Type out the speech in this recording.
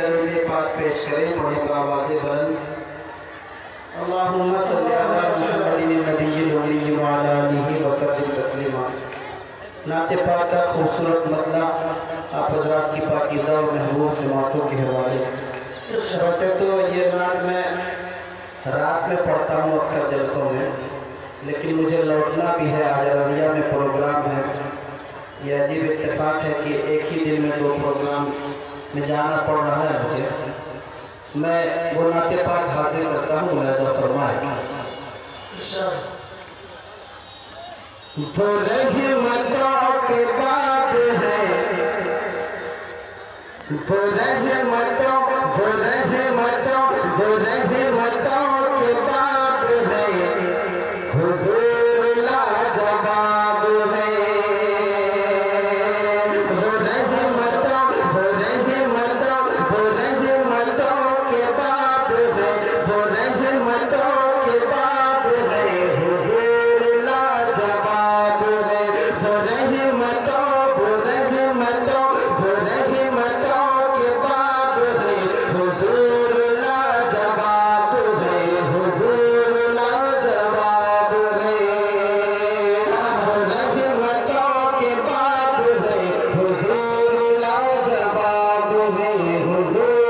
दरूद पाक पेश करें, पढ़े आवाज़ बुलंद। अल्लाहुम्मा सल्ली अला मुहम्मदिन नबिय्यिल उम्मी व अला आलिहि व सल्लिम तस्लीमा। नात पाक का खूबसूरत मतला आप हज़रात की पाकीज़ा और महबूब समातों के हवाले। वैसे तो ये नात मैं रात में पढ़ता हूँ अक्सर जलसों में, लेकिन मुझे लौटना भी है, आज अररिया में प्रोग्राम है। ये अजीब इत्तेफाक है कि एक ही दिन में 2 प्रोग्राम में जाना पड़ रहा है मुझे। मैं वो नात पाक हाजिर करता हूँ, मुलाज़ा फरमाए। वो रहमतों के बाब है, वो रहमतों के बाब है, हुजूर लाजवाब है। वो रहमतों के बाब है, वो रहमतों के बाब है, हुजूर लाजवाब है। वो रहमतों के बाब है, हुजूर लाजवाब है, हुजूर लाजवाब है। वो रहमतों के बाब है, हुजूर लाजवाब है, हुजूर